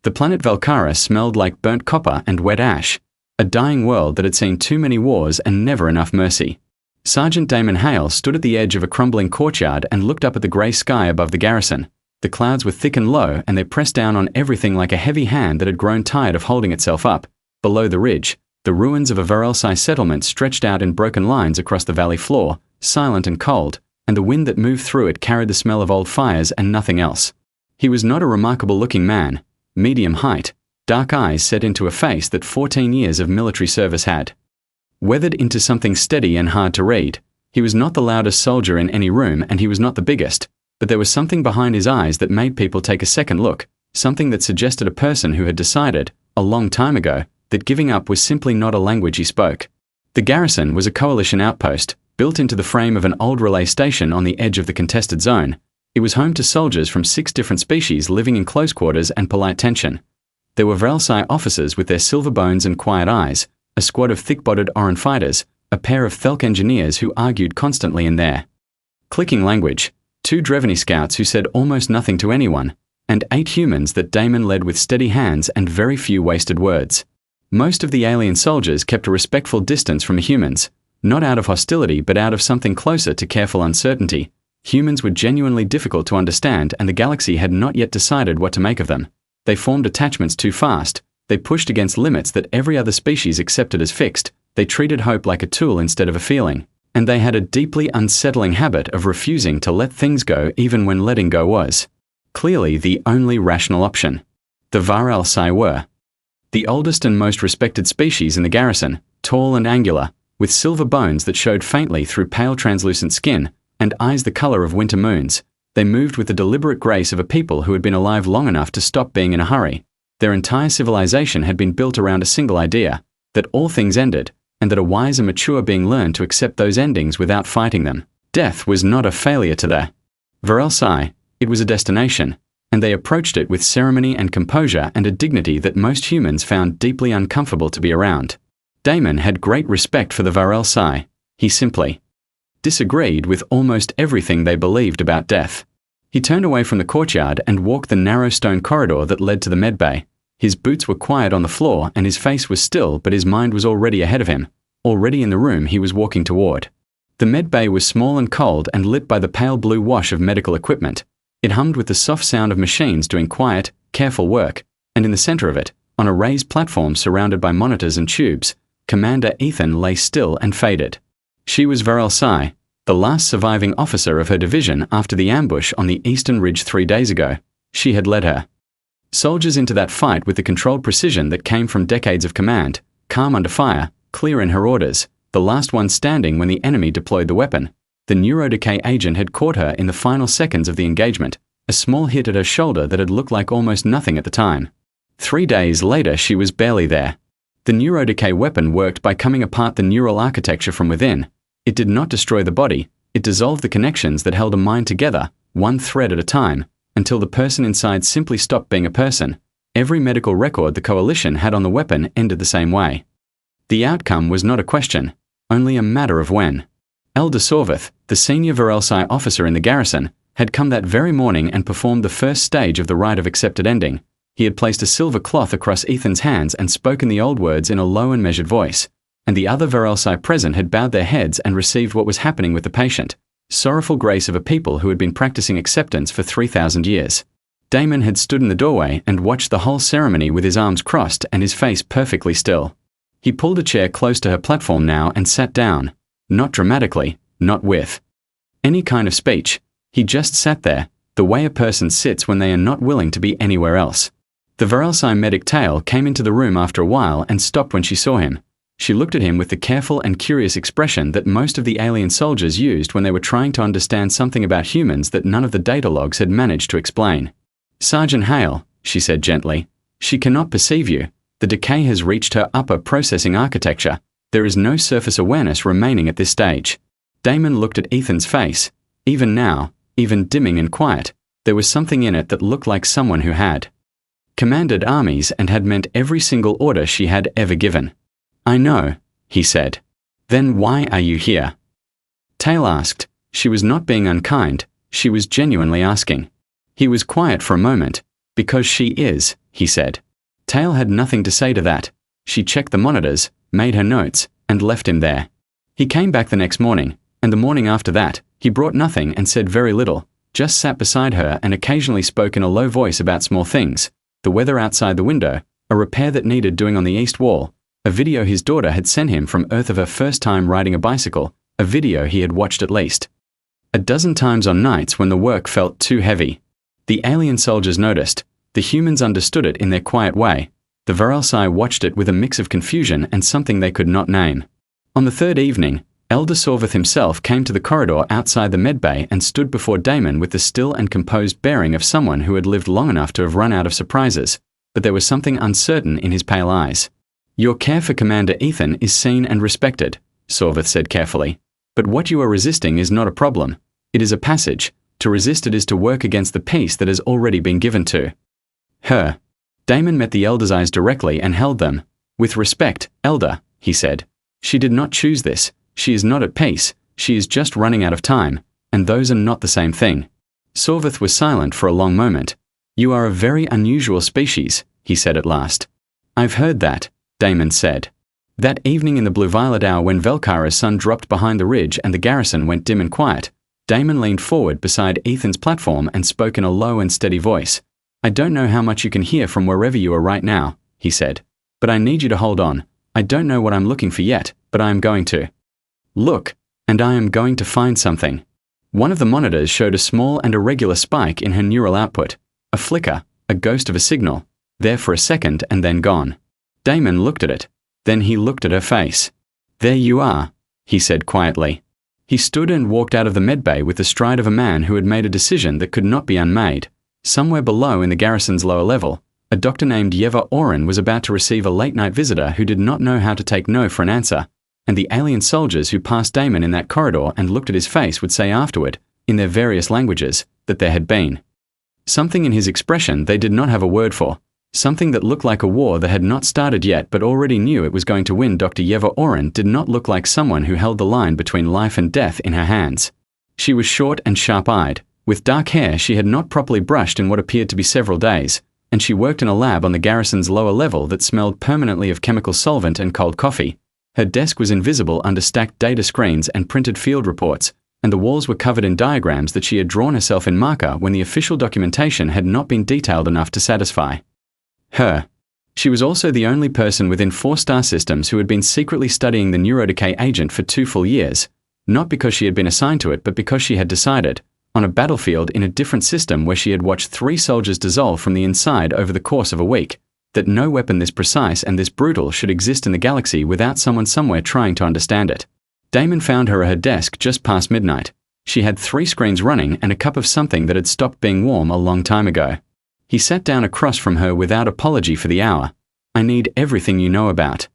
The planet Velkara smelled like burnt copper and wet ash, a dying world that had seen too many wars and never enough mercy. Sergeant Damon Hale stood at the edge of a crumbling courtyard and looked up at the grey sky above the garrison. The clouds were thick and low, and they pressed down on everything like a heavy hand that had grown tired of holding itself up. Below the ridge, the ruins of a Varelsai settlement stretched out in broken lines across the valley floor, silent and cold, and the wind that moved through it carried the smell of old fires and nothing else. He was not a remarkable-looking man, medium height, dark eyes set into a face that 14 years of military service had weathered into something steady and hard to read. He was not the loudest soldier in any room, and he was not the biggest, but there was something behind his eyes that made people take a second look, something that suggested a person who had decided, a long time ago, that giving up was simply not a language he spoke. The garrison was a coalition outpost, built into the frame of an old relay station on the edge of the contested zone. It was home to soldiers from 6 different species living in close quarters and polite tension. There were Varelsai officers with their silver bones and quiet eyes, a squad of thick-bodied Oran fighters, a pair of Thelk engineers who argued constantly in their clicking language, 2 Drevany scouts who said almost nothing to anyone, and 8 humans that Damon led with steady hands and very few wasted words. Most of the alien soldiers kept a respectful distance from the humans, not out of hostility but out of something closer to careful uncertainty. Humans were genuinely difficult to understand, and the galaxy had not yet decided what to make of them. They formed attachments too fast, they pushed against limits that every other species accepted as fixed, they treated hope like a tool instead of a feeling, and they had a deeply unsettling habit of refusing to let things go even when letting go was clearly the only rational option. The Varelsai were the oldest and most respected species in the garrison, tall and angular, with silver bones that showed faintly through pale translucent skin, and eyes the color of winter moons. They moved with the deliberate grace of a people who had been alive long enough to stop being in a hurry. Their entire civilization had been built around a single idea, that all things ended, and that a wise and mature being learned to accept those endings without fighting them. Death was not a failure to the Varelsai, it was a destination, and they approached it with ceremony and composure and a dignity that most humans found deeply uncomfortable to be around. Damon had great respect for the Varelsai. He simply disagreed with almost everything they believed about death. He turned away from the courtyard and walked the narrow stone corridor that led to the medbay. His boots were quiet on the floor and his face was still, but his mind was already ahead of him, already in the room he was walking toward. The medbay was small and cold and lit by the pale blue wash of medical equipment. It hummed with the soft sound of machines doing quiet, careful work, and in the center of it, on a raised platform surrounded by monitors and tubes, Commander Ethan lay still and faded. She was Varelsai, the last surviving officer of her division after the ambush on the eastern ridge 3 days ago. She had led her soldiers into that fight with the controlled precision that came from decades of command, calm under fire, clear in her orders, the last one standing when the enemy deployed the weapon. The neurodecay agent had caught her in the final seconds of the engagement, a small hit at her shoulder that had looked like almost nothing at the time. 3 days later she was barely there. The neurodecay weapon worked by coming apart the neural architecture from within. It did not destroy the body, it dissolved the connections that held a mind together, one thread at a time, until the person inside simply stopped being a person. Every medical record the Coalition had on the weapon ended the same way. The outcome was not a question, only a matter of when. Elder Sorvith, the senior Varelsai officer in the garrison, had come that very morning and performed the first stage of the rite of accepted ending. He had placed a silver cloth across Ethan's hands and spoken the old words in a low and measured voice, and the other Varelsai present had bowed their heads and received what was happening with the patient, sorrowful grace of a people who had been practicing acceptance for 3,000 years. Damon had stood in the doorway and watched the whole ceremony with his arms crossed and his face perfectly still. He pulled a chair close to her platform now and sat down, not dramatically, not with any kind of speech. He just sat there, the way a person sits when they are not willing to be anywhere else. The Varelsai medic Tail came into the room after a while and stopped when she saw him. She looked at him with the careful and curious expression that most of the alien soldiers used when they were trying to understand something about humans that none of the data logs had managed to explain. "Sergeant Hale," she said gently, "she cannot perceive you. The decay has reached her upper processing architecture. There is no surface awareness remaining at this stage." Damon looked at Ethan's face. Even now, even dimming and quiet, there was something in it that looked like someone who had commanded armies and had meant every single order she had ever given. "I know," he said. "Then why are you here?" Tail asked. She was not being unkind, she was genuinely asking. He was quiet for a moment, Because she is, he said. Tail had nothing to say to that. She checked the monitors, made her notes, and left him there. He came back the next morning, and the morning after that, he brought nothing and said very little, just sat beside her and occasionally spoke in a low voice about small things, the weather outside the window, a repair that needed doing on the east wall, a video his daughter had sent him from Earth of her first time riding a bicycle, a video he had watched at least a dozen times on nights when the work felt too heavy. The alien soldiers noticed. The humans understood it in their quiet way. The Varelsai watched it with a mix of confusion and something they could not name. On the third evening, Elder Sorvith himself came to the corridor outside the medbay and stood before Damon with the still and composed bearing of someone who had lived long enough to have run out of surprises, but there was something uncertain in his pale eyes. Your care for Commander Ethan is seen and respected, Sorvith said carefully. But what you are resisting is not a problem. It is a passage. To resist it is to work against the peace that has already been given to her. Damon met the Elder's eyes directly and held them. With respect, Elder, he said. She did not choose this. She is not at peace. She is just running out of time, and those are not the same thing. Sorvith was silent for a long moment. You are a very unusual species, he said at last. I've heard that, Damon said. That evening in the blue-violet hour when Velkara's sun dropped behind the ridge and the garrison went dim and quiet, Damon leaned forward beside Ethan's platform and spoke in a low and steady voice. I don't know how much you can hear from wherever you are right now, he said. But I need you to hold on. I don't know what I'm looking for yet, but I am going to look, and I am going to find something. One of the monitors showed a small and irregular spike in her neural output, a flicker, a ghost of a signal, there for a second and then gone. Damon looked at it. Then he looked at her face. There you are, he said quietly. He stood and walked out of the medbay with the stride of a man who had made a decision that could not be unmade. Somewhere below in the garrison's lower level, a doctor named Yeva Oren was about to receive a late-night visitor who did not know how to take no for an answer, and the alien soldiers who passed Damon in that corridor and looked at his face would say afterward, in their various languages, that there had been something in his expression they did not have a word for, something that looked like a war that had not started yet but already knew it was going to win. Dr. Yeva Oren did not look like someone who held the line between life and death in her hands. She was short and sharp-eyed. With dark hair she had not properly brushed in what appeared to be several days, and she worked in a lab on the garrison's lower level that smelled permanently of chemical solvent and cold coffee. Her desk was invisible under stacked data screens and printed field reports, and the walls were covered in diagrams that she had drawn herself in marker when the official documentation had not been detailed enough to satisfy her. She was also the only person within 4 star systems who had been secretly studying the neurodecay agent for 2 full years, not because she had been assigned to it but because she had decided, on a battlefield in a different system where she had watched 3 soldiers dissolve from the inside over the course of a week, that no weapon this precise and this brutal should exist in the galaxy without someone somewhere trying to understand it. Damon found her at her desk just past midnight. She had 3 screens running and a cup of something that had stopped being warm a long time ago. He sat down across from her without apology for the hour. I need everything you know about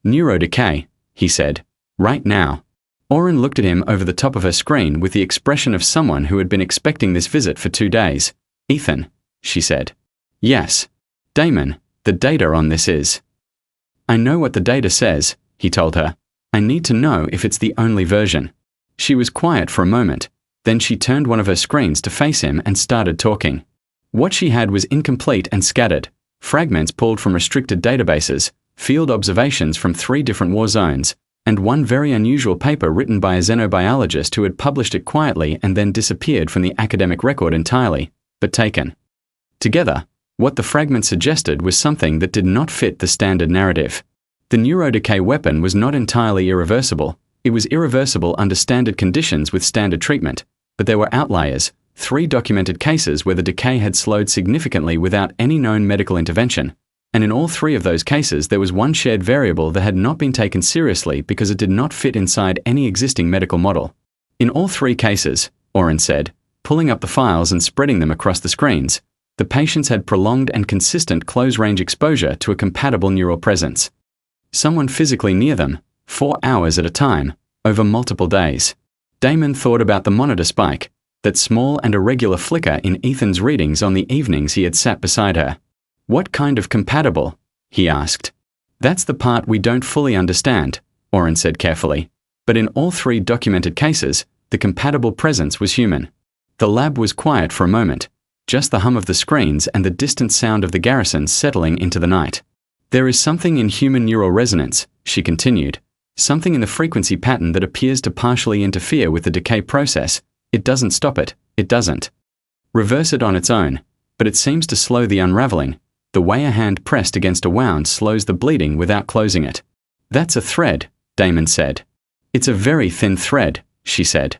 neurodecay, he said. Right now. Oren looked at him over the top of her screen with the expression of someone who had been expecting this visit for 2 days. Ethan, she said. Yes. Damon, the data on this is. I know what the data says, he told her. I need to know if it's the only version. She was quiet for a moment. Then she turned one of her screens to face him and started talking. What she had was incomplete and scattered. Fragments pulled from restricted databases, field observations from 3 different war zones, and one very unusual paper written by a xenobiologist who had published it quietly and then disappeared from the academic record entirely, but taken together. What the fragment suggested was something that did not fit the standard narrative. The neurodecay weapon was not entirely irreversible. It was irreversible under standard conditions with standard treatment, but there were outliers, 3 documented cases where the decay had slowed significantly without any known medical intervention, and in all 3 of those cases there was one shared variable that had not been taken seriously because it did not fit inside any existing medical model. In all 3 cases, Oren said, pulling up the files and spreading them across the screens, the patients had prolonged and consistent close-range exposure to a compatible neural presence. Someone physically near them, 4 hours at a time, over multiple days. Damon thought about the monitor spike, that small and irregular flicker in Ethan's readings on the evenings he had sat beside her. What kind of compatible? He asked. That's the part we don't fully understand, Oren said carefully. But in all 3 documented cases, the compatible presence was human. The lab was quiet for a moment. just the hum of the screens and the distant sound of the garrison settling into the night. There is something in human neural resonance, she continued, something in the frequency pattern that appears to partially interfere with the decay process. It doesn't stop it, it doesn't reverse it on its own, but it seems to slow the unraveling, the way a hand pressed against a wound slows the bleeding without closing it. That's a thread, Damon said. It's a very thin thread, she said.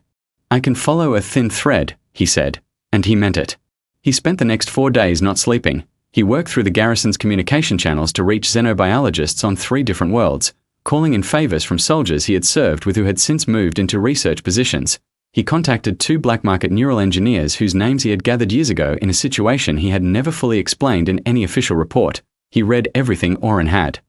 I can follow a thin thread, he said, and he meant it. He spent the next 4 days not sleeping. He worked through the garrison's communication channels to reach xenobiologists on 3 different worlds, calling in favors from soldiers he had served with who had since moved into research positions. He contacted 2 black market neural engineers whose names he had gathered years ago in a situation he had never fully explained in any official report. He read everything Oren had.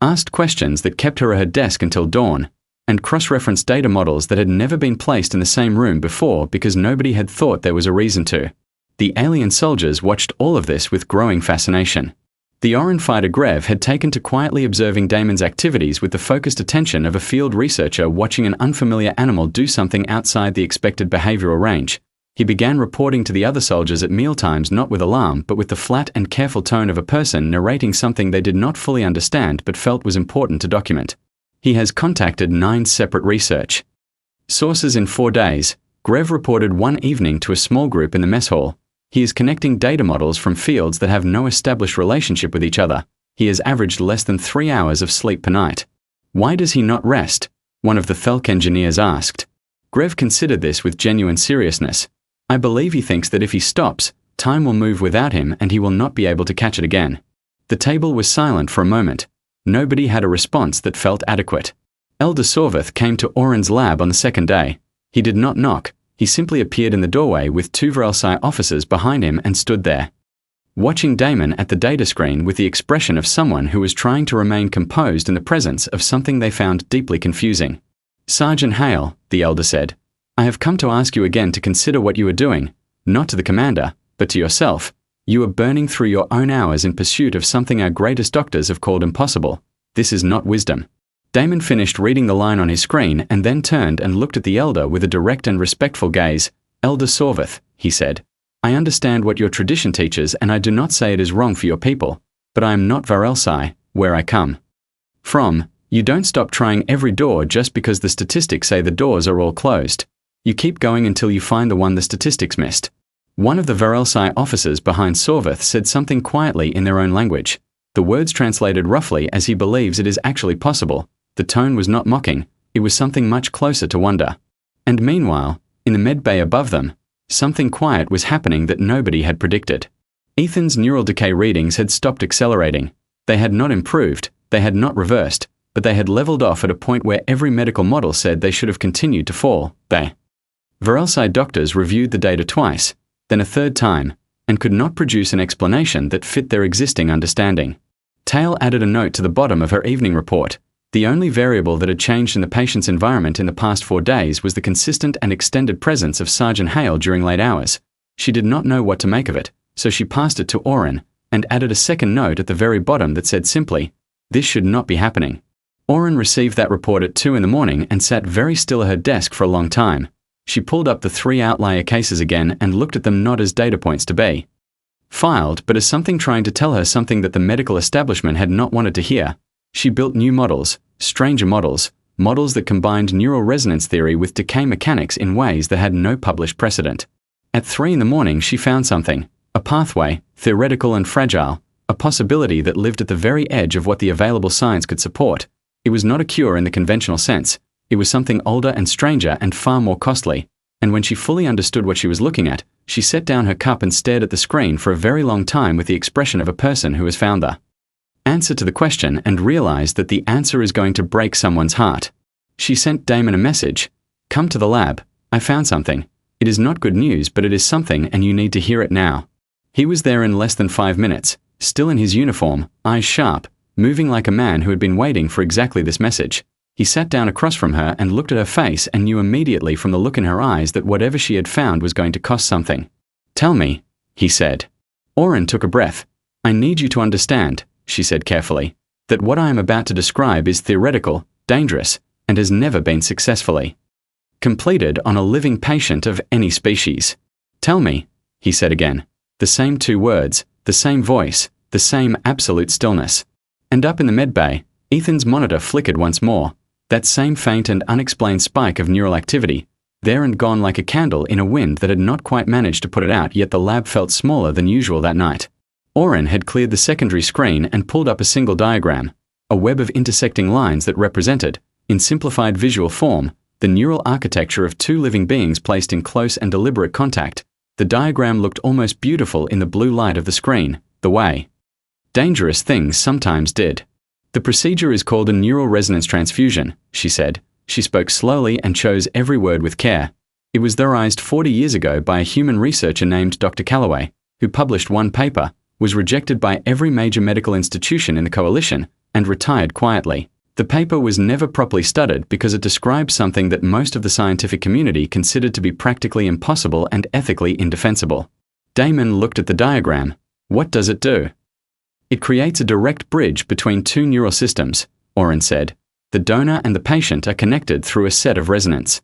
Asked questions that kept her at her desk until dawn, and cross-referenced data models that had never been placed in the same room before because nobody had thought there was a reason to. The alien soldiers watched all of this with growing fascination. The Oren fighter Grev had taken to quietly observing Damon's activities with the focused attention of a field researcher watching an unfamiliar animal do something outside the expected behavioral range. He began reporting to the other soldiers at mealtimes not with alarm but with the flat and careful tone of a person narrating something they did not fully understand but felt was important to document. He has contacted 9 separate research sources in 4 days. Grev reported one evening to a small group in the mess hall. He is connecting data models from fields that have no established relationship with each other. He has averaged less than 3 hours of sleep per night. Why does he not rest? One of the Thelk engineers asked. Grev considered this with genuine seriousness. I believe he thinks that if he stops, time will move without him and he will not be able to catch it again. The table was silent for a moment. Nobody had a response that felt adequate. Elder Sorvith came to Oren's lab on the 2nd day. He did not knock. He simply appeared in the doorway with 2 Varelsai officers behind him and stood there, watching Damon at the data screen with the expression of someone who was trying to remain composed in the presence of something they found deeply confusing. Sergeant Hale, the elder said, I have come to ask you again to consider what you are doing, not to the commander, but to yourself. You are burning through your own hours in pursuit of something our greatest doctors have called impossible. This is not wisdom. Damon finished reading the line on his screen and then turned and looked at the elder with a direct and respectful gaze. Elder Sorvith, he said, I understand what your tradition teaches and I do not say it is wrong for your people, but I am not Varelsai, where I come from. You don't stop trying every door just because the statistics say the doors are all closed. You keep going until you find the one the statistics missed. One of the Varelsai officers behind Sorvith said something quietly in their own language. The words translated roughly as he believes it is actually possible. The tone was not mocking, it was something much closer to wonder. And meanwhile, in the med bay above them, something quiet was happening that nobody had predicted. Ethan's neural decay readings had stopped accelerating. They had not improved, they had not reversed, but they had leveled off at a point where every medical model said they should have continued to fall. Varelsai doctors reviewed the data twice, then a 3rd time, and could not produce an explanation that fit their existing understanding. Tail added a note to the bottom of her evening report. The only variable that had changed in the patient's environment in the past 4 days was the consistent and extended presence of Sergeant Hale during late hours. She did not know what to make of it, so she passed it to Oren, and added a 2nd note at the very bottom that said simply, this should not be happening. Oren received that report at 2 in the morning and sat very still at her desk for a long time. She pulled up the 3 outlier cases again and looked at them not as data points to be filed, but as something trying to tell her something that the medical establishment had not wanted to hear. She built new models, stranger models, models that combined neural resonance theory with decay mechanics in ways that had no published precedent. At 3 in the morning she found something, a pathway, theoretical and fragile, a possibility that lived at the very edge of what the available science could support. It was not a cure in the conventional sense. It was something older and stranger and far more costly, and when she fully understood what she was looking at, she set down her cup and stared at the screen for a very long time with the expression of a person who has found the answer to the question and realized that the answer is going to break someone's heart. She sent Damon a message. Come to the lab. I found something. It is not good news, but it is something and you need to hear it now. He was there in less than 5 minutes, still in his uniform, eyes sharp, moving like a man who had been waiting for exactly this message. He sat down across from her and looked at her face and knew immediately from the look in her eyes that whatever she had found was going to cost something. Tell me, he said. Oren took a breath. I need you to understand, she said carefully, that what I am about to describe is theoretical, dangerous, and has never been successfully completed on a living patient of any species. Tell me, he said again. The same two words, the same voice, the same absolute stillness. And up in the medbay, Ethan's monitor flickered once more. That same faint and unexplained spike of neural activity, there and gone like a candle in a wind that had not quite managed to put it out, yet the lab felt smaller than usual that night. Oren had cleared the secondary screen and pulled up a single diagram, a web of intersecting lines that represented, in simplified visual form, the neural architecture of two living beings placed in close and deliberate contact. The diagram looked almost beautiful in the blue light of the screen, the way dangerous things sometimes did. The procedure is called a neural resonance transfusion, she said. She spoke slowly and chose every word with care. It was theorized 40 years ago by a human researcher named Dr. Calloway, who published one paper, was rejected by every major medical institution in the coalition, and retired quietly. The paper was never properly studied because it described something that most of the scientific community considered to be practically impossible and ethically indefensible. Damon looked at the diagram. What does it do? It creates a direct bridge between two neural systems, Oren said. The donor and the patient are connected through a set of resonance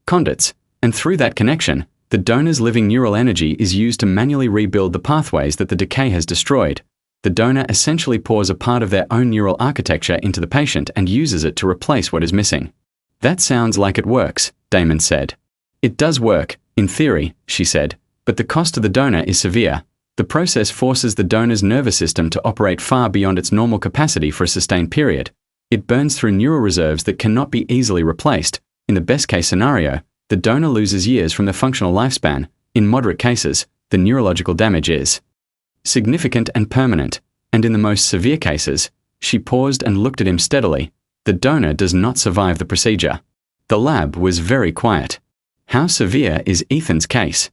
conduits, and through that connection, the donor's living neural energy is used to manually rebuild the pathways that the decay has destroyed. The donor essentially pours a part of their own neural architecture into the patient and uses it to replace what is missing. That sounds like it works, Damon said. It does work, in theory, she said, but the cost to the donor is severe. The process forces the donor's nervous system to operate far beyond its normal capacity for a sustained period. It burns through neural reserves that cannot be easily replaced. In the best-case scenario, the donor loses years from their functional lifespan. In moderate cases, the neurological damage is significant and permanent, and in the most severe cases, she paused and looked at him steadily, the donor does not survive the procedure. The lab was very quiet. How severe is Ethan's case?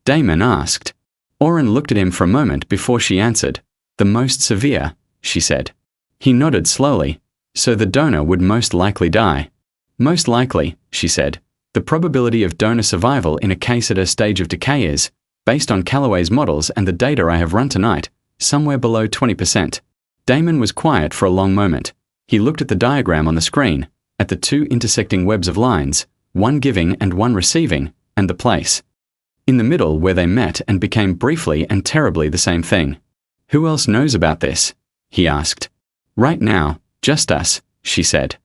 Damon asked. Oren looked at him for a moment before she answered. The most severe, she said. He nodded slowly. So the donor would most likely die. Most likely, she said. The probability of donor survival in a case at her stage of decay is, based on Calloway's models and the data I have run tonight, somewhere below 20%. Damon was quiet for a long moment. He looked at the diagram on the screen, at the two intersecting webs of lines, one giving and one receiving, and the place in the middle where they met and became briefly and terribly the same thing. Who else knows about this? He asked. Right now, just us, she said.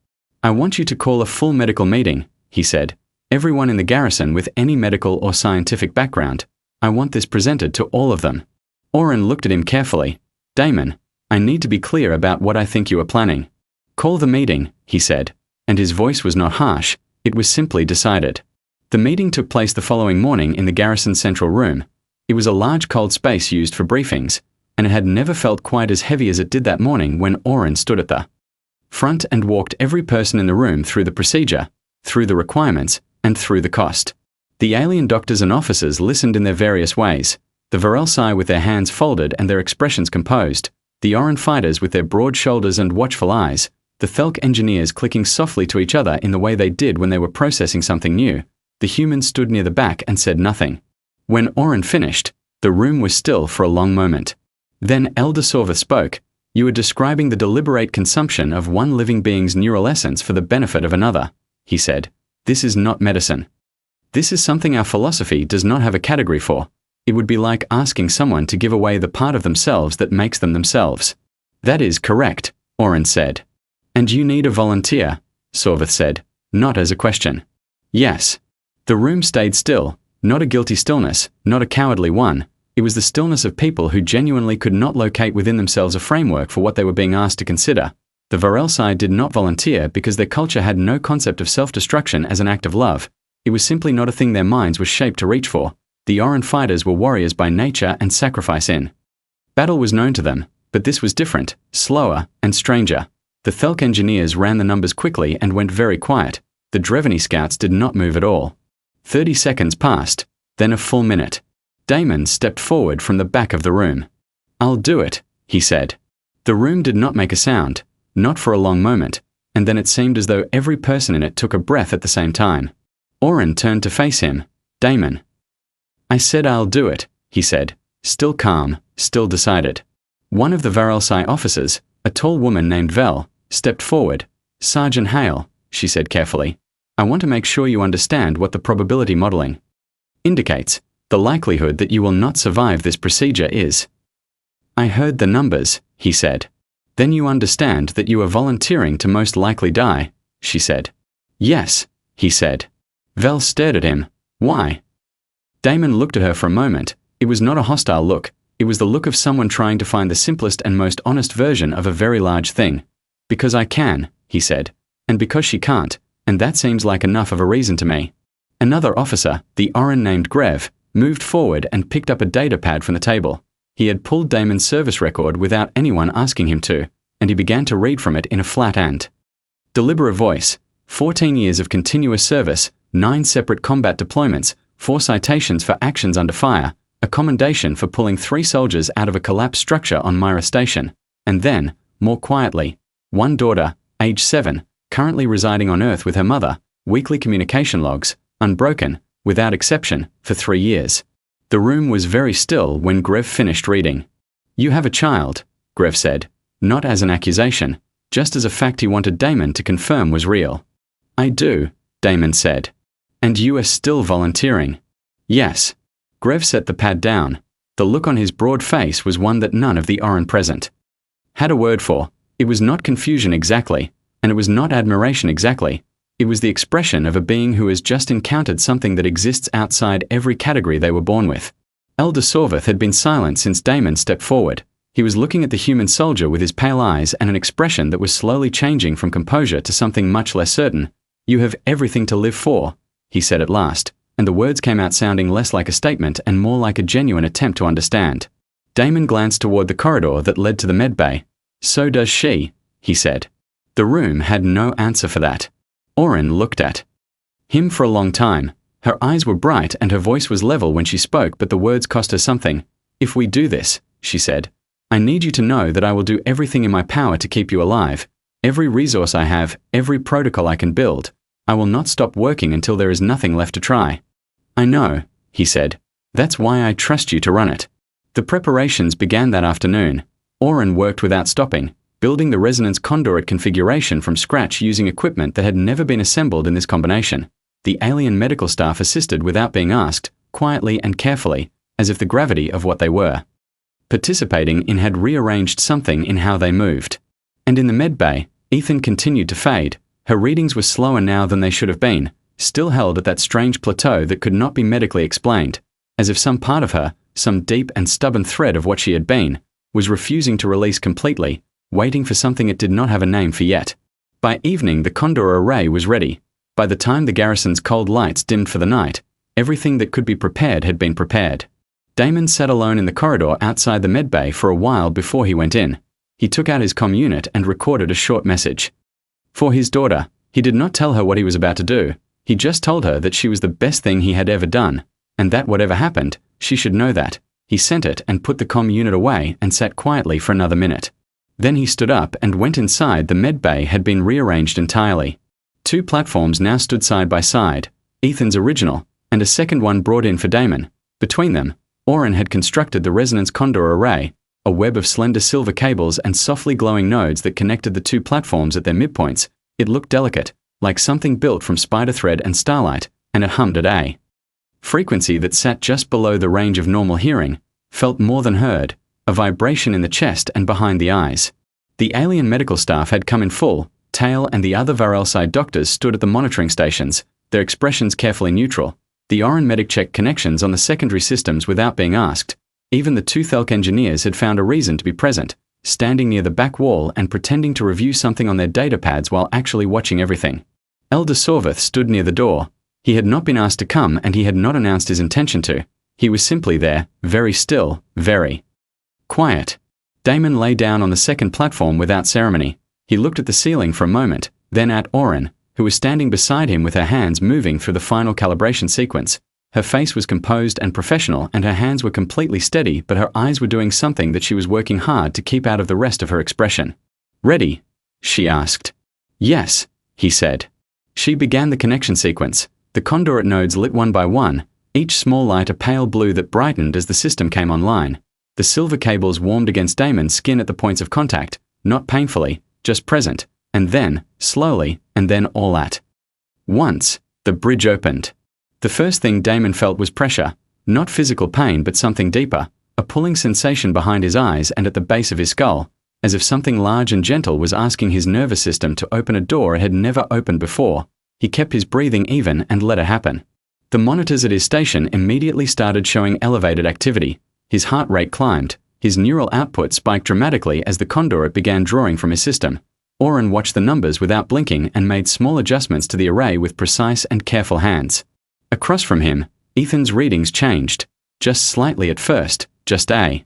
I want you to call a full medical meeting, he said. Everyone in the garrison with any medical or scientific background. I want this presented to all of them. Oren looked at him carefully. Damon, I need to be clear about what I think you are planning. Call the meeting, he said, and his voice was not harsh, it was simply decided. The meeting took place the following morning in the garrison central room. It was a large cold space used for briefings, and it had never felt quite as heavy as it did that morning when Oren stood at the front and walked every person in the room through the procedure, through the requirements, and through the cost. The alien doctors and officers listened in their various ways, the Varel Psi with their hands folded and their expressions composed, the Oren fighters with their broad shoulders and watchful eyes, the Thelk engineers clicking softly to each other in the way they did when they were processing something new. The humans stood near the back and said nothing. When Oren finished, the room was still for a long moment. Then Elder Sorva spoke. You are describing the deliberate consumption of one living being's neural essence for the benefit of another, he said. This is not medicine. This is something our philosophy does not have a category for. It would be like asking someone to give away the part of themselves that makes them themselves. That is correct, Oren said. And you need a volunteer, Sorvath said, not as a question. Yes. The room stayed still, not a guilty stillness, not a cowardly one. It was the stillness of people who genuinely could not locate within themselves a framework for what they were being asked to consider. The Varel Psi did not volunteer because their culture had no concept of self-destruction as an act of love. It was simply not a thing their minds were shaped to reach for. The Oren fighters were warriors by nature and sacrifice in battle was known to them, but this was different, slower, and stranger. The Thelk engineers ran the numbers quickly and went very quiet. The Drevany scouts did not move at all. 30 seconds passed, then a full minute. Damon stepped forward from the back of the room. I'll do it, he said. The room did not make a sound, not for a long moment, and then it seemed as though every person in it took a breath at the same time. Oren turned to face him. Damon. I said I'll do it, he said, still calm, still decided. One of the Varel Psi officers, a tall woman named Vel, stepped forward. Sergeant Hale, she said carefully. I want to make sure you understand what the probability modeling indicates. The likelihood that you will not survive this procedure is. I heard the numbers, he said. Then you understand that you are volunteering to most likely die, she said. Yes, he said. Vel stared at him. Why? Damon looked at her for a moment. It was not a hostile look. It was the look of someone trying to find the simplest and most honest version of a very large thing. Because I can, he said. And because she can't, and that seems like enough of a reason to me. Another officer, the Orin named Grev, moved forward and picked up a data pad from the table. He had pulled Damon's service record without anyone asking him to, and he began to read from it in a flat and deliberate voice. 14 years of continuous service, 9 separate combat deployments, 4 citations for actions under fire, a commendation for pulling 3 soldiers out of a collapsed structure on Myra Station, and then, more quietly, 1 daughter, age 7, currently residing on Earth with her mother, weekly communication logs, unbroken, without exception, for 3 years. The room was very still when Grev finished reading. You have a child, Grev said, not as an accusation, just as a fact he wanted Damon to confirm was real. I do, Damon said. And you are still volunteering. Yes. Grev set the pad down. The look on his broad face was one that none of the Orin present had a word for. It was not confusion exactly, and it was not admiration exactly. It was the expression of a being who has just encountered something that exists outside every category they were born with. Elder Sorvith had been silent since Damon stepped forward. He was looking at the human soldier with his pale eyes and an expression that was slowly changing from composure to something much less certain. You have everything to live for, he said at last, and the words came out sounding less like a statement and more like a genuine attempt to understand. Damon glanced toward the corridor that led to the medbay. So does she, he said. The room had no answer for that. Orin looked at him for a long time. Her eyes were bright and her voice was level when she spoke, but the words cost her something. If we do this, she said, I need you to know that I will do everything in my power to keep you alive. Every resource I have, every protocol I can build. I will not stop working until there is nothing left to try. I know, he said. That's why I trust you to run it. The preparations began that afternoon. Orin worked without stopping, building the resonance conduit configuration from scratch using equipment that had never been assembled in this combination. The alien medical staff assisted without being asked, quietly and carefully, as if the gravity of what they were participating in had rearranged something in how they moved. And in the medbay, Ethan continued to fade. Her readings were slower now than they should have been, still held at that strange plateau that could not be medically explained, as if some part of her, some deep and stubborn thread of what she had been, was refusing to release completely, waiting for something it did not have a name for yet. By evening, the Condor array was ready. By the time the garrison's cold lights dimmed for the night, everything that could be prepared had been prepared. Damon sat alone in the corridor outside the medbay for a while before he went in. He took out his comm unit and recorded a short message. For his daughter, he did not tell her what he was about to do. He just told her that she was the best thing he had ever done, and that whatever happened, she should know that. He sent it and put the comm unit away and sat quietly for another minute. Then he stood up and went inside. The medbay had been rearranged entirely. 2 platforms now stood side by side, Ethan's original, and a second one brought in for Damon. Between them, Orin had constructed the resonance condor array, a web of slender silver cables and softly glowing nodes that connected the 2 platforms at their midpoints. It looked delicate, like something built from spider thread and starlight, and it hummed at a frequency that sat just below the range of normal hearing, felt more than heard, a vibration in the chest and behind the eyes. The alien medical staff had come in full. Tail and the other Varelside doctors stood at the monitoring stations, their expressions carefully neutral. The Orin medic checked connections on the secondary systems without being asked. Even the 2 Thelk engineers had found a reason to be present, standing near the back wall and pretending to review something on their data pads while actually watching everything. Elder Sorvith stood near the door. He had not been asked to come and he had not announced his intention to. He was simply there, very still, very quiet. Damon lay down on the second platform without ceremony. He looked at the ceiling for a moment, then at Orin, who was standing beside him with her hands moving through the final calibration sequence. Her face was composed and professional and her hands were completely steady, but her eyes were doing something that she was working hard to keep out of the rest of her expression. Ready? She asked. Yes, he said. She began the connection sequence. The conduit nodes lit one by one, each small light a pale blue that brightened as the system came online. The silver cables warmed against Damon's skin at the points of contact, not painfully, just present, and then, slowly, and then all at once, the bridge opened. The first thing Damon felt was pressure. Not physical pain but something deeper, a pulling sensation behind his eyes and at the base of his skull, as if something large and gentle was asking his nervous system to open a door it had never opened before. He kept his breathing even and let it happen. The monitors at his station immediately started showing elevated activity. His heart rate climbed. His neural output spiked dramatically as the conduit began drawing from his system. Oren watched the numbers without blinking and made small adjustments to the array with precise and careful hands. Across from him, Ethan's readings changed. Just slightly at first, just a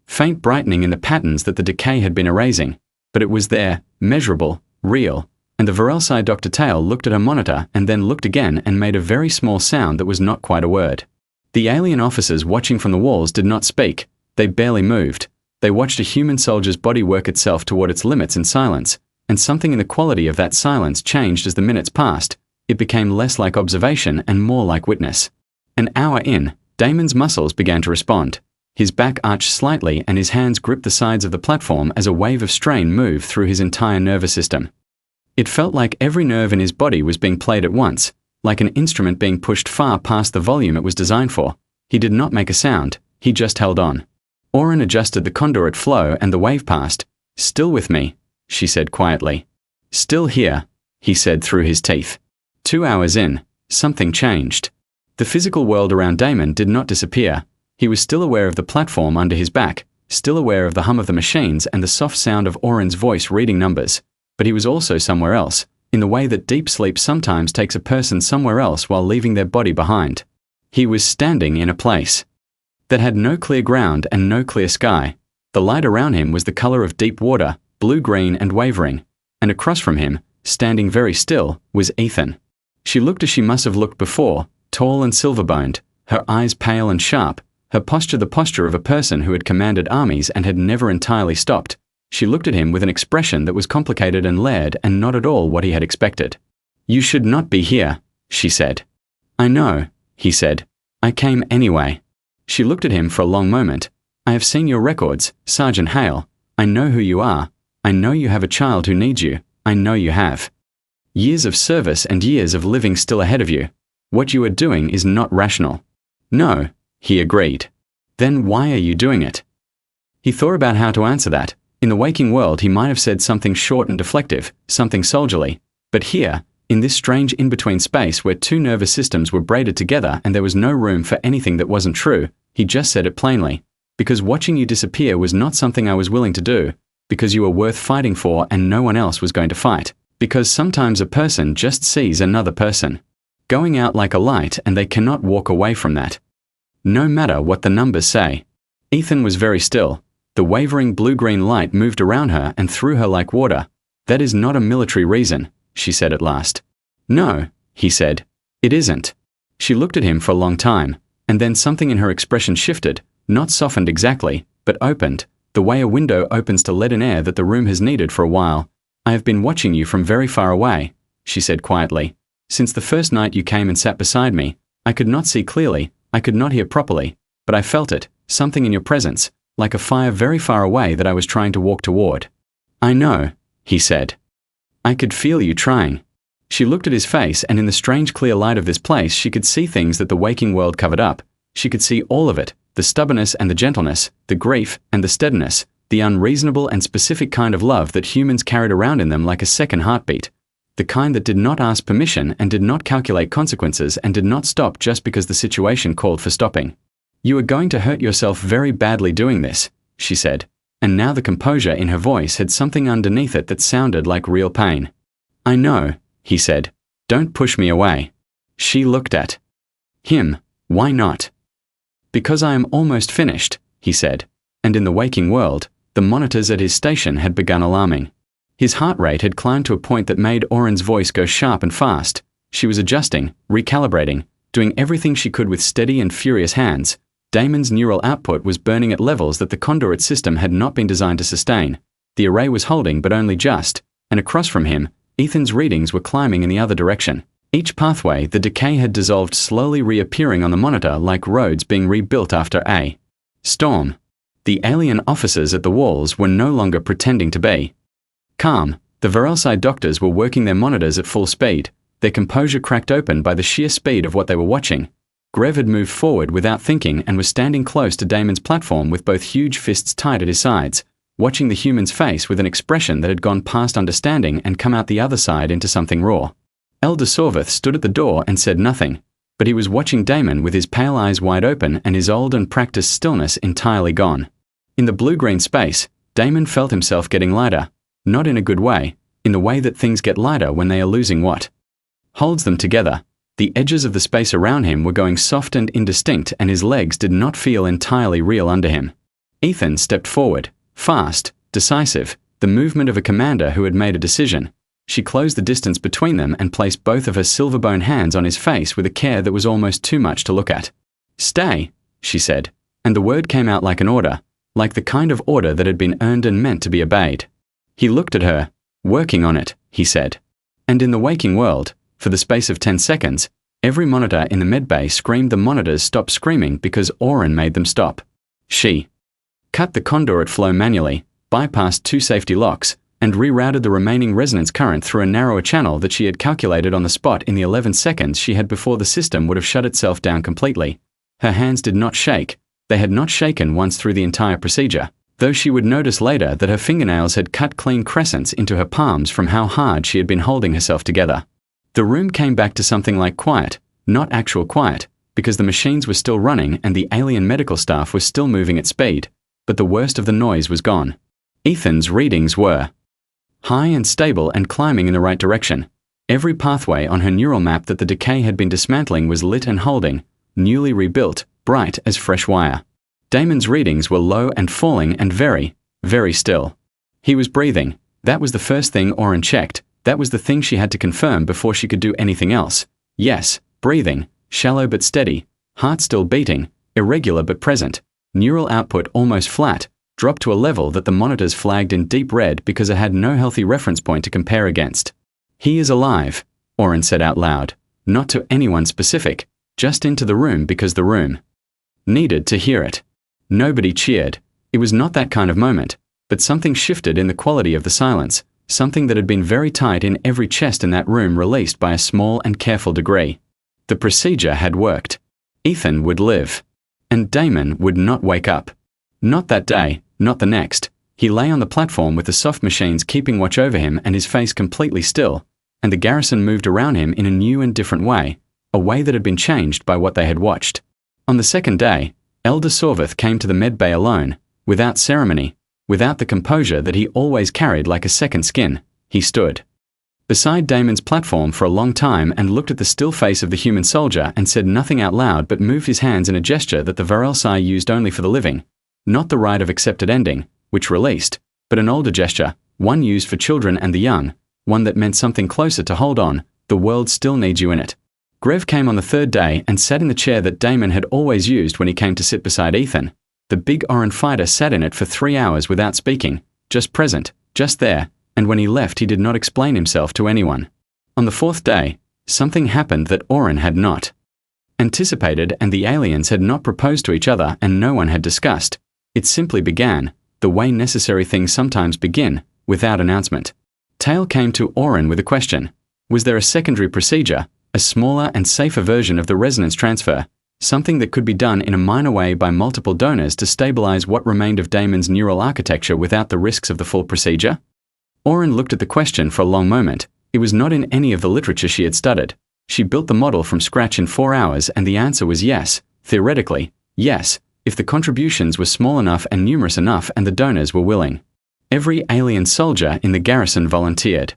faint brightening in the patterns that the decay had been erasing. But it was there, measurable, real, and the Varelsai Dr. Tail looked at her monitor and then looked again and made a very small sound that was not quite a word. The alien officers watching from the walls did not speak. They barely moved. They watched a human soldier's body work itself toward its limits in silence, and something in the quality of that silence changed as the minutes passed. It became less like observation and more like witness. An hour in, Damon's muscles began to respond. His back arched slightly and his hands gripped the sides of the platform as a wave of strain moved through his entire nervous system. It felt like every nerve in his body was being played at once, like an instrument being pushed far past the volume it was designed for. He did not make a sound, he just held on. Oren adjusted the conduit flow and the wave passed. "Still with me," she said quietly. "Still here," he said through his teeth. 2 hours in, something changed. The physical world around Damon did not disappear. He was still aware of the platform under his back, still aware of the hum of the machines and the soft sound of Oren's voice reading numbers. But he was also somewhere else, in the way that deep sleep sometimes takes a person somewhere else while leaving their body behind. He was standing in a place that had no clear ground and no clear sky. The light around him was the color of deep water, blue-green and wavering, and across from him, standing very still, was Ethan. She looked as she must have looked before, tall and silver-boned, her eyes pale and sharp, her posture the posture of a person who had commanded armies and had never entirely stopped. She looked at him with an expression that was complicated and layered and not at all what he had expected. "You should not be here," she said. "I know," he said. "I came anyway." She looked at him for a long moment. "I have seen your records, Sergeant Hale. I know who you are. I know you have a child who needs you. I know you have years of service and years of living still ahead of you. What you are doing is not rational." "No," he agreed. "Then why are you doing it?" He thought about how to answer that. In the waking world he might have said something short and deflective, something soldierly. But here, in this strange in-between space where two nervous systems were braided together and there was no room for anything that wasn't true, he just said it plainly. "Because watching you disappear was not something I was willing to do. Because you were worth fighting for and no one else was going to fight. Because sometimes a person just sees another person going out like a light and they cannot walk away from that, no matter what the numbers say." Ethan was very still. The wavering blue-green light moved around her and through her like water. "That is not a military reason," she said at last. "No," he said. "It isn't." She looked at him for a long time, and then something in her expression shifted, not softened exactly, but opened, the way a window opens to let in air that the room has needed for a while. "I have been watching you from very far away," she said quietly. "Since the first night you came and sat beside me. I could not see clearly, I could not hear properly, but I felt it, something in your presence, like a fire very far away that I was trying to walk toward." "I know," he said. "I could feel you trying." She looked at his face and in the strange clear light of this place she could see things that the waking world covered up. She could see all of it, the stubbornness and the gentleness, the grief and the steadiness, the unreasonable and specific kind of love that humans carried around in them like a second heartbeat. The kind that did not ask permission and did not calculate consequences and did not stop just because the situation called for stopping. "You are going to hurt yourself very badly doing this," she said, and now the composure in her voice had something underneath it that sounded like real pain. "I know," he said. "Don't push me away." She looked at him. "Why not?" "Because I am almost finished," he said, and in the waking world, the monitors at his station had begun alarming. His heart rate had climbed to a point that made Oren's voice go sharp and fast. She was adjusting, recalibrating, doing everything she could with steady and furious hands. Damon's neural output was burning at levels that the conduit system had not been designed to sustain. The array was holding but only just, and across from him, Ethan's readings were climbing in the other direction. Each pathway, the decay had dissolved, slowly reappearing on the monitor like roads being rebuilt after a storm. The alien officers at the walls were no longer pretending to be calm. The Varelsai doctors were working their monitors at full speed, their composure cracked open by the sheer speed of what they were watching. Grev had moved forward without thinking and was standing close to Damon's platform with both huge fists tight at his sides, watching the human's face with an expression that had gone past understanding and come out the other side into something raw. Elder Sorvith stood at the door and said nothing, but he was watching Damon with his pale eyes wide open and his old and practiced stillness entirely gone. In the blue-green space, Damon felt himself getting lighter, not in a good way, in the way that things get lighter when they are losing what holds them together. The edges of the space around him were going soft and indistinct, and his legs did not feel entirely real under him. Ethan stepped forward, fast, decisive, the movement of a commander who had made a decision. She closed the distance between them and placed both of her silver-bone hands on his face with a care that was almost too much to look at. "Stay," she said, and the word came out like an order, like the kind of order that had been earned and meant to be obeyed. He looked at her. "Working on it," he said. And in the waking world, for the space of 10 seconds, every monitor in the medbay screamed the monitors stopped screaming because Oren made them stop. She cut the conduit flow manually, bypassed 2 safety locks, and rerouted the remaining resonance current through a narrower channel that she had calculated on the spot in the 11 seconds she had before the system would have shut itself down completely. Her hands did not shake. They had not shaken once through the entire procedure, though she would notice later that her fingernails had cut clean crescents into her palms from how hard she had been holding herself together. The room came back to something like quiet, not actual quiet, because the machines were still running and the alien medical staff was still moving at speed, but the worst of the noise was gone. Ethan's readings were high and stable and climbing in the right direction. Every pathway on her neural map that the decay had been dismantling was lit and holding, newly rebuilt, bright as fresh wire. Damon's readings were low and falling and very, very still. He was breathing. That was the first thing Oren checked. That was the thing she had to confirm before she could do anything else. Yes, breathing, shallow but steady, heart still beating, irregular but present, neural output almost flat, dropped to a level that the monitors flagged in deep red because it had no healthy reference point to compare against. "He is alive," Oren said out loud, not to anyone specific, just into the room because the room needed to hear it. Nobody cheered. It was not that kind of moment, but something shifted in the quality of the silence. Something that had been very tight in every chest in that room released by a small and careful degree. The procedure had worked. Ethan would live. And Damon would not wake up. Not that day, not the next. He lay on the platform with the soft machines keeping watch over him and his face completely still, and the garrison moved around him in a new and different way, a way that had been changed by what they had watched. On the second day, Elder Sorvith came to the medbay alone, without ceremony, without the composure that he always carried like a second skin. He stood beside Damon's platform for a long time and looked at the still face of the human soldier and said nothing out loud but moved his hands in a gesture that the Varelsai used only for the living, not the rite of accepted ending, which released, but an older gesture, one used for children and the young, one that meant something closer to hold on, the world still needs you in it. Grev came on the third day and sat in the chair that Damon had always used when he came to sit beside Ethan. The big Oren fighter sat in it for 3 hours without speaking, just present, just there, and when he left he did not explain himself to anyone. On the fourth day, something happened that Oren had not anticipated and the aliens had not proposed to each other and no one had discussed. It simply began, the way necessary things sometimes begin, without announcement. Tail came to Oren with a question. Was there a secondary procedure, a smaller and safer version of the resonance transfer, something that could be done in a minor way by multiple donors to stabilize what remained of Damon's neural architecture without the risks of the full procedure? Oren looked at the question for a long moment. It was not in any of the literature she had studied. She built the model from scratch in 4 hours and the answer was yes, theoretically, yes, if the contributions were small enough and numerous enough and the donors were willing. Every alien soldier in the garrison volunteered.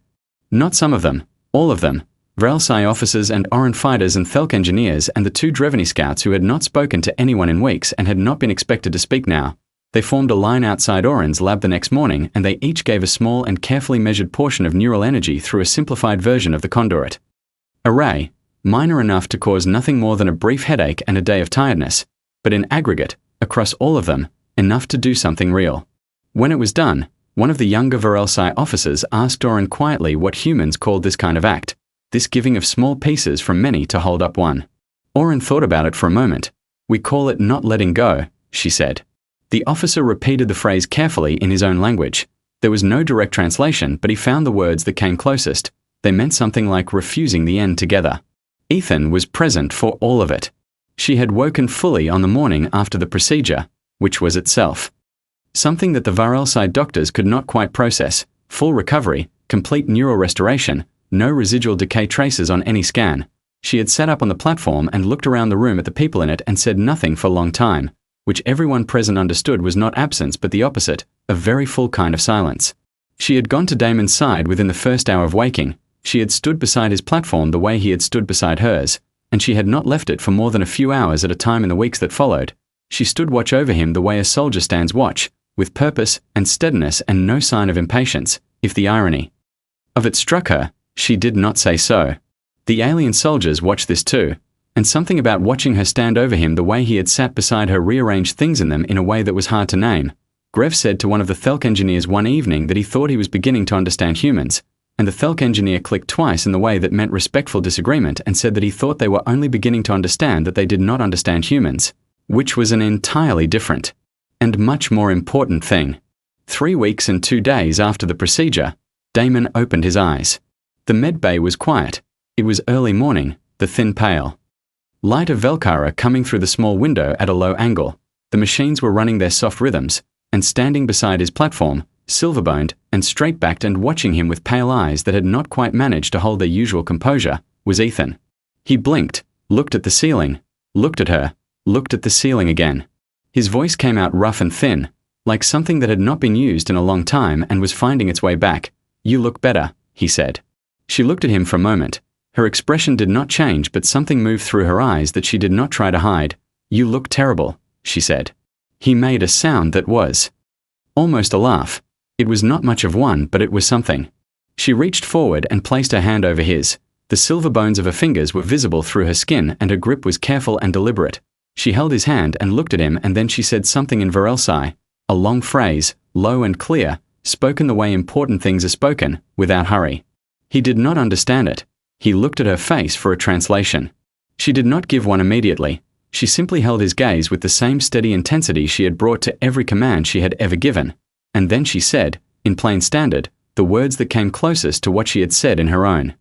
Not some of them, all of them. Vrelsai officers and Oren fighters and Thelk engineers and the 2 Drevany scouts who had not spoken to anyone in weeks and had not been expected to speak now. They formed a line outside Oren's lab the next morning and they each gave a small and carefully measured portion of neural energy through a simplified version of the conduit. Array, minor enough to cause nothing more than a brief headache and a day of tiredness, but in aggregate, across all of them, enough to do something real. When it was done, one of the younger Vrelsai officers asked Oren quietly what humans called this kind of act. This giving of small pieces from many to hold up one. Oren thought about it for a moment. "We call it not letting go," she said. The officer repeated the phrase carefully in his own language. There was no direct translation, but he found the words that came closest. They meant something like refusing the end together. Ethan was present for all of it. She had woken fully on the morning after the procedure, which was itself something that the Varelside doctors could not quite process: full recovery, complete neural restoration, no residual decay traces on any scan. She had sat up on the platform and looked around the room at the people in it and said nothing for a long time, which everyone present understood was not absence but the opposite, a very full kind of silence. She had gone to Damon's side within the first hour of waking. She had stood beside his platform the way he had stood beside hers, and she had not left it for more than a few hours at a time in the weeks that followed. She stood watch over him the way a soldier stands watch, with purpose and steadiness and no sign of impatience, if the irony of it struck her. She did not say so. The alien soldiers watched this too, and something about watching her stand over him the way he had sat beside her rearranged things in them in a way that was hard to name. Grev said to one of the Thelk engineers one evening that he thought he was beginning to understand humans, and the Thelk engineer clicked twice in the way that meant respectful disagreement and said that he thought they were only beginning to understand that they did not understand humans, which was an entirely different and much more important thing. 3 weeks and 2 days after the procedure, Damon opened his eyes. The med bay was quiet. It was early morning, the thin pale light of Velkara coming through the small window at a low angle. The machines were running their soft rhythms, and standing beside his platform, silver-boned and straight-backed and watching him with pale eyes that had not quite managed to hold their usual composure, was Ethan. He blinked, looked at the ceiling, looked at her, looked at the ceiling again. His voice came out rough and thin, like something that had not been used in a long time and was finding its way back. "You look better," he said. She looked at him for a moment. Her expression did not change, but something moved through her eyes that she did not try to hide. "You look terrible," she said. He made a sound that was almost a laugh. It was not much of one, but it was something. She reached forward and placed her hand over his. The silver bones of her fingers were visible through her skin and her grip was careful and deliberate. She held his hand and looked at him, and then she said something in Varelsai, a long phrase, low and clear, spoken the way important things are spoken, without hurry. He did not understand it. He looked at her face for a translation. She did not give one immediately. She simply held his gaze with the same steady intensity she had brought to every command she had ever given. And then she said, in plain standard, the words that came closest to what she had said in her own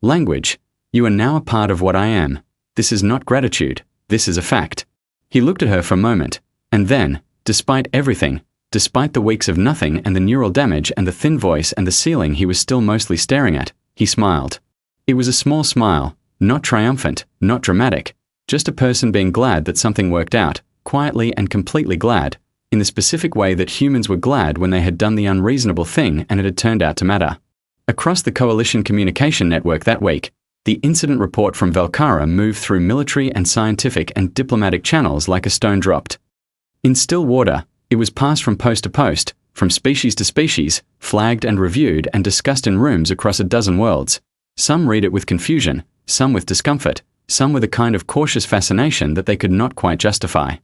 language: "You are now a part of what I am. This is not gratitude. This is a fact." He looked at her for a moment, and then, despite everything, despite the weeks of nothing and the neural damage and the thin voice and the ceiling he was still mostly staring at, he smiled. It was a small smile, not triumphant, not dramatic, just a person being glad that something worked out, quietly and completely glad, in the specific way that humans were glad when they had done the unreasonable thing and it had turned out to matter. Across the Coalition communication network that week, the incident report from Velkara moved through military and scientific and diplomatic channels like a stone dropped in still water. It was passed from post to post, from species to species, flagged and reviewed and discussed in rooms across a dozen worlds. Some read it with confusion, some with discomfort, some with a kind of cautious fascination that they could not quite justify.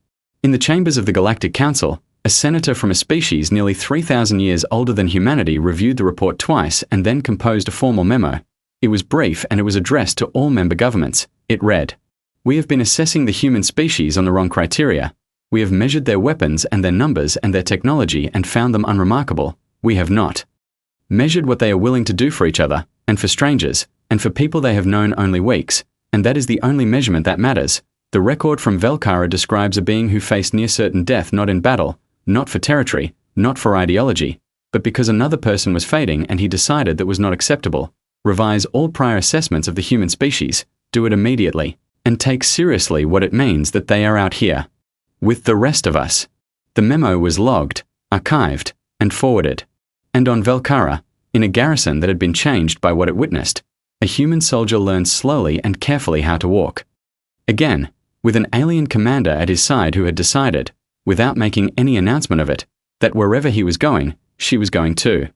In the chambers of the Galactic Council, a senator from a species nearly 3,000 years older than humanity reviewed the report twice and then composed a formal memo. It was brief and it was addressed to all member governments. It read, "We have been assessing the human species on the wrong criteria. We have measured their weapons and their numbers and their technology and found them unremarkable. We have not measured what they are willing to do for each other, and for strangers, and for people they have known only weeks, and that is the only measurement that matters. The record from Velkara describes a being who faced near certain death not in battle, not for territory, not for ideology, but because another person was fading and he decided that was not acceptable. Revise all prior assessments of the human species, do it immediately, and take seriously what it means that they are out here with the rest of us." The memo was logged, archived, and forwarded. And on Velkara, in a garrison that had been changed by what it witnessed, a human soldier learned slowly and carefully how to walk. Again, with an alien commander at his side who had decided, without making any announcement of it, that wherever he was going, she was going too.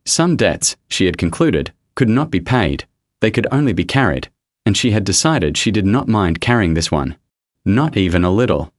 Some debts, she had concluded, could not be paid, they could only be carried, and she had decided she did not mind carrying this one. Not even a little.